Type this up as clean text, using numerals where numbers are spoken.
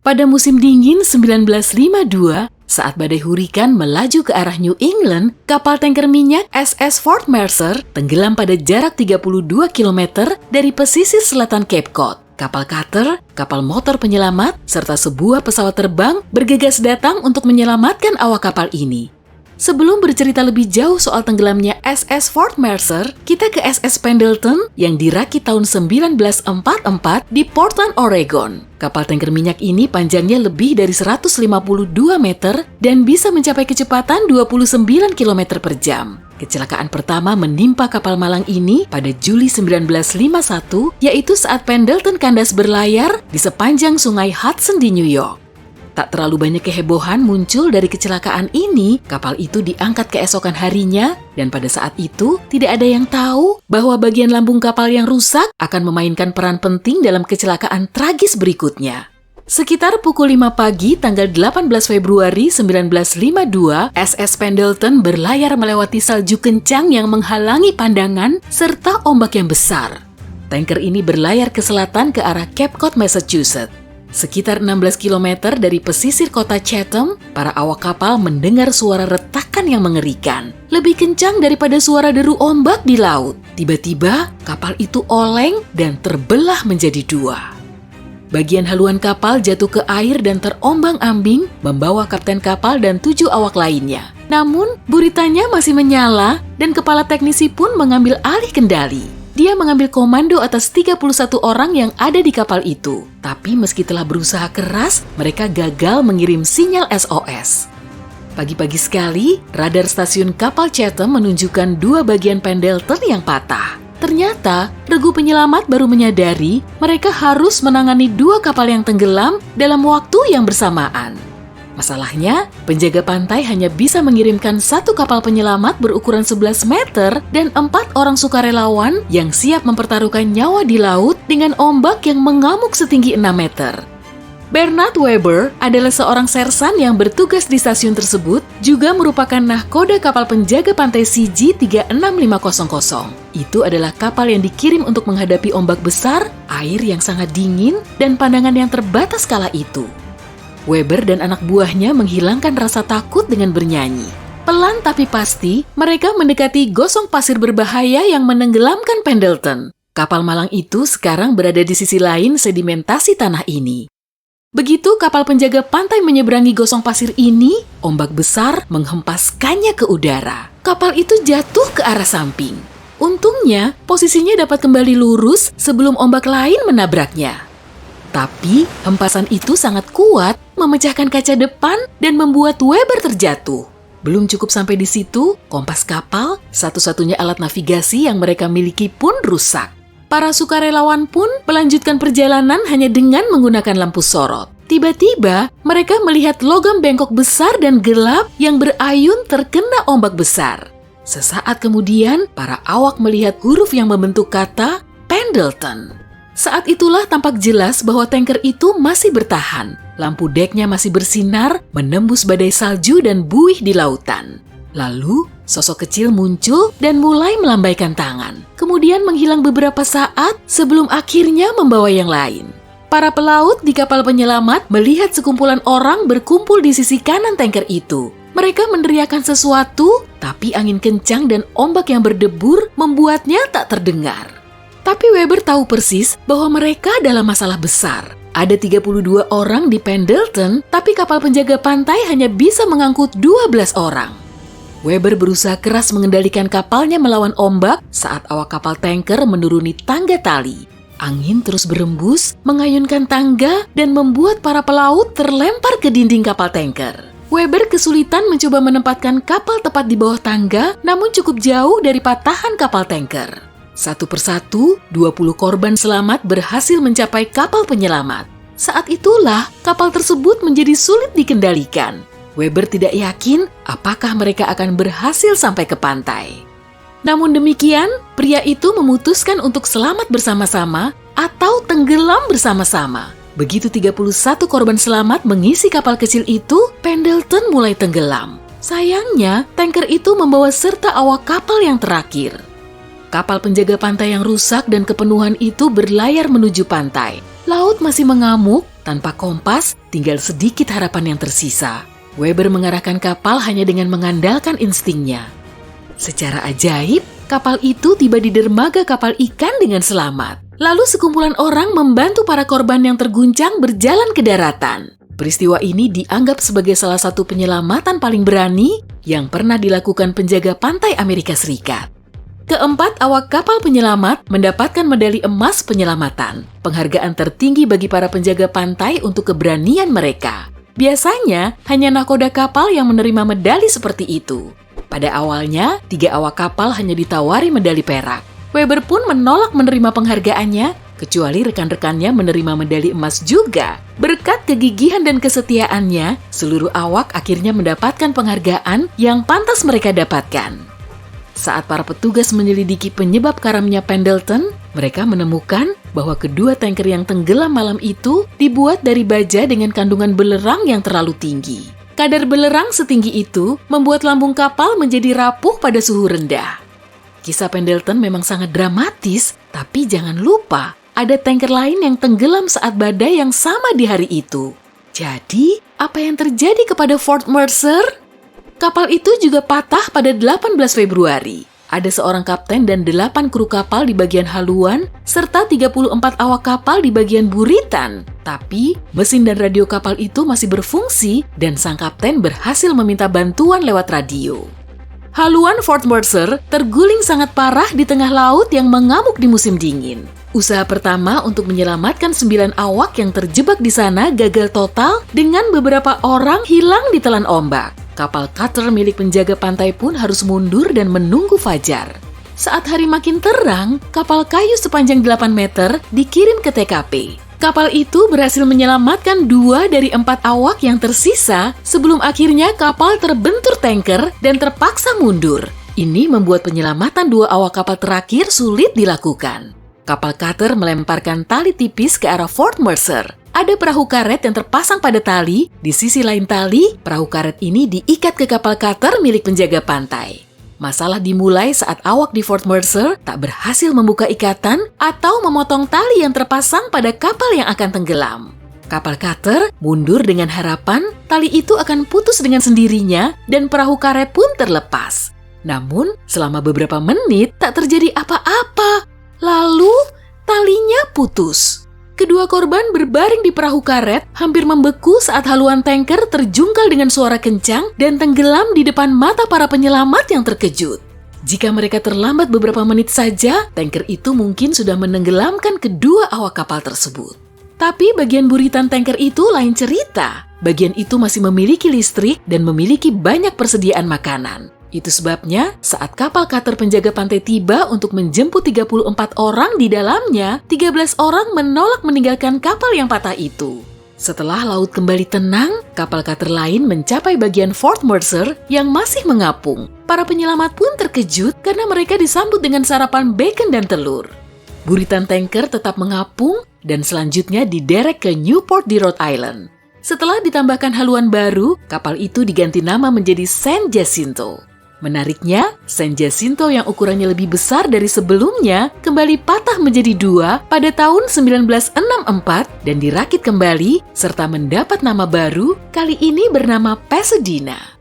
Pada musim dingin 1952, saat badai hurikan melaju ke arah New England, kapal tanker minyak SS Fort Mercer tenggelam pada jarak 32 km dari pesisir selatan Cape Cod. Kapal cutter, kapal motor penyelamat, serta sebuah pesawat terbang bergegas datang untuk menyelamatkan awak kapal ini. Sebelum bercerita lebih jauh soal tenggelamnya SS Fort Mercer, kita ke SS Pendleton yang dirakit tahun 1944 di Portland, Oregon. Kapal tanker minyak ini panjangnya lebih dari 152 meter dan bisa mencapai kecepatan 29 km per jam. Kecelakaan pertama menimpa kapal malang ini pada Juli 1951, yaitu saat Pendleton kandas berlayar di sepanjang sungai Hudson di New York. Tak terlalu banyak kehebohan muncul dari kecelakaan ini, kapal itu diangkat keesokan harinya, dan pada saat itu tidak ada yang tahu bahwa bagian lambung kapal yang rusak akan memainkan peran penting dalam kecelakaan tragis berikutnya. Sekitar pukul 5 pagi tanggal 18 Februari 1952, SS Pendleton berlayar melewati salju kencang yang menghalangi pandangan serta ombak yang besar. Tanker ini berlayar ke selatan ke arah Cape Cod, Massachusetts. Sekitar 16 km dari pesisir kota Chatham, para awak kapal mendengar suara retakan yang mengerikan. Lebih kencang daripada suara deru ombak di laut. Tiba-tiba, kapal itu oleng dan terbelah menjadi dua. Bagian haluan kapal jatuh ke air dan terombang-ambing, membawa kapten kapal dan 7 awak lainnya. Namun, buritanya masih menyala dan kepala teknisi pun mengambil alih kendali. Dia mengambil komando atas 31 orang yang ada di kapal itu. Tapi meski telah berusaha keras, mereka gagal mengirim sinyal SOS. Pagi-pagi sekali, radar stasiun kapal Chatham menunjukkan 2 bagian Pendleton yang patah. Ternyata, regu penyelamat baru menyadari mereka harus menangani 2 kapal yang tenggelam dalam waktu yang bersamaan. Masalahnya, penjaga pantai hanya bisa mengirimkan 1 kapal penyelamat berukuran 11 meter dan 4 orang sukarelawan yang siap mempertaruhkan nyawa di laut dengan ombak yang mengamuk setinggi 6 meter. Bernard Weber adalah seorang sersan yang bertugas di stasiun tersebut, juga merupakan nahkoda kapal penjaga pantai CG-36500. Itu adalah kapal yang dikirim untuk menghadapi ombak besar, air yang sangat dingin, dan pandangan yang terbatas kala itu. Weber dan anak buahnya menghilangkan rasa takut dengan bernyanyi. Pelan tapi pasti, mereka mendekati gosong pasir berbahaya yang menenggelamkan Pendleton. Kapal malang itu sekarang berada di sisi lain sedimentasi tanah ini. Begitu kapal penjaga pantai menyeberangi gosong pasir ini, ombak besar menghempaskannya ke udara. Kapal itu jatuh ke arah samping. Untungnya, posisinya dapat kembali lurus sebelum ombak lain menabraknya. Tapi, hempasan itu sangat kuat, memecahkan kaca depan dan membuat Weber terjatuh. Belum cukup sampai di situ, kompas kapal, satu-satunya alat navigasi yang mereka miliki pun rusak. Para sukarelawan pun melanjutkan perjalanan hanya dengan menggunakan lampu sorot. Tiba-tiba, mereka melihat logam bengkok besar dan gelap yang berayun terkena ombak besar. Sesaat kemudian, para awak melihat huruf yang membentuk kata Pendleton. Saat itulah tampak jelas bahwa tanker itu masih bertahan. Lampu deknya masih bersinar, menembus badai salju dan buih di lautan. Lalu, sosok kecil muncul dan mulai melambaikan tangan. Kemudian menghilang beberapa saat sebelum akhirnya membawa yang lain. Para pelaut di kapal penyelamat melihat sekumpulan orang berkumpul di sisi kanan tanker itu. Mereka meneriakkan sesuatu, tapi angin kencang dan ombak yang berdebur membuatnya tak terdengar. Tapi Weber tahu persis bahwa mereka dalam masalah besar. Ada 32 orang di Pendleton, tapi kapal penjaga pantai hanya bisa mengangkut 12 orang. Weber berusaha keras mengendalikan kapalnya melawan ombak saat awak kapal tanker menuruni tangga tali. Angin terus berembus, mengayunkan tangga, dan membuat para pelaut terlempar ke dinding kapal tanker. Weber kesulitan mencoba menempatkan kapal tepat di bawah tangga, namun cukup jauh dari patahan kapal tanker. Satu persatu, 20 korban selamat berhasil mencapai kapal penyelamat. Saat itulah, kapal tersebut menjadi sulit dikendalikan. Weber tidak yakin apakah mereka akan berhasil sampai ke pantai. Namun demikian, pria itu memutuskan untuk selamat bersama-sama atau tenggelam bersama-sama. Begitu 31 korban selamat mengisi kapal kecil itu, Pendleton mulai tenggelam. Sayangnya, tanker itu membawa serta awak kapal yang terakhir. Kapal penjaga pantai yang rusak dan kepenuhan itu berlayar menuju pantai. Laut masih mengamuk, Tanpa kompas, tinggal sedikit harapan yang tersisa. Weber mengarahkan kapal hanya dengan mengandalkan instingnya. Secara ajaib, kapal itu tiba di dermaga kapal ikan dengan selamat. Lalu sekumpulan orang membantu para korban yang terguncang berjalan ke daratan. Peristiwa ini dianggap sebagai salah satu penyelamatan paling berani yang pernah dilakukan penjaga pantai Amerika Serikat. Keempat awak kapal penyelamat mendapatkan medali emas penyelamatan, penghargaan tertinggi bagi para penjaga pantai untuk keberanian mereka. Biasanya, hanya nakoda kapal yang menerima medali seperti itu. Pada awalnya, 3 awak kapal hanya ditawari medali perak. Weber pun menolak menerima penghargaannya, kecuali rekan-rekannya menerima medali emas juga. Berkat kegigihan dan kesetiaannya, seluruh awak akhirnya mendapatkan penghargaan yang pantas mereka dapatkan. Saat para petugas menyelidiki penyebab karamnya Pendleton, mereka menemukan bahwa kedua tanker yang tenggelam malam itu dibuat dari baja dengan kandungan belerang yang terlalu tinggi. Kadar belerang setinggi itu membuat lambung kapal menjadi rapuh pada suhu rendah. Kisah Pendleton memang sangat dramatis, tapi jangan lupa ada tanker lain yang tenggelam saat badai yang sama di hari itu. Jadi, apa yang terjadi kepada Fort Mercer? Kapal itu juga patah pada 18 Februari. Ada seorang kapten dan 8 kru kapal di bagian haluan, serta 34 awak kapal di bagian buritan. Tapi, mesin dan radio kapal itu masih berfungsi dan sang kapten berhasil meminta bantuan lewat radio. Haluan Fort Mercer terguling sangat parah di tengah laut yang mengamuk di musim dingin. Usaha pertama untuk menyelamatkan 9 awak yang terjebak di sana gagal total dengan beberapa orang hilang di telan ombak. Kapal cutter milik penjaga pantai pun harus mundur dan menunggu fajar. Saat hari makin terang, kapal kayu sepanjang 8 meter dikirim ke TKP. Kapal itu berhasil menyelamatkan 2 dari 4 awak yang tersisa sebelum akhirnya kapal terbentur tanker dan terpaksa mundur. Ini membuat penyelamatan 2 awak kapal terakhir sulit dilakukan. Kapal cutter melemparkan tali tipis ke arah Fort Mercer. Ada perahu karet yang terpasang pada tali, di sisi lain tali, perahu karet ini diikat ke kapal cutter milik penjaga pantai. Masalah dimulai saat awak di Fort Mercer tak berhasil membuka ikatan atau memotong tali yang terpasang pada kapal yang akan tenggelam. Kapal cutter mundur dengan harapan tali itu akan putus dengan sendirinya dan perahu karet pun terlepas. Namun, selama beberapa menit tak terjadi apa-apa. Lalu, talinya putus. Kedua korban berbaring di perahu karet, hampir membeku saat haluan tanker terjungkal dengan suara kencang dan tenggelam di depan mata para penyelamat yang terkejut. Jika mereka terlambat beberapa menit saja, tanker itu mungkin sudah menenggelamkan kedua awak kapal tersebut. Tapi bagian buritan tanker itu lain cerita. Bagian itu masih memiliki listrik dan memiliki banyak persediaan makanan. Itu sebabnya saat kapal cutter penjaga pantai tiba untuk menjemput 34 orang di dalamnya, 13 orang menolak meninggalkan kapal yang patah itu. Setelah laut kembali tenang, kapal cutter lain mencapai bagian Fort Mercer yang masih mengapung. Para penyelamat pun terkejut karena mereka disambut dengan sarapan bacon dan telur. Buritan tanker tetap mengapung dan selanjutnya diderek ke Newport di Rhode Island. Setelah ditambahkan haluan baru, kapal itu diganti nama menjadi San Jacinto. Menariknya, San Jacinto yang ukurannya lebih besar dari sebelumnya kembali patah menjadi 2 pada tahun 1964 dan dirakit kembali serta mendapat nama baru, kali ini bernama Pasadena.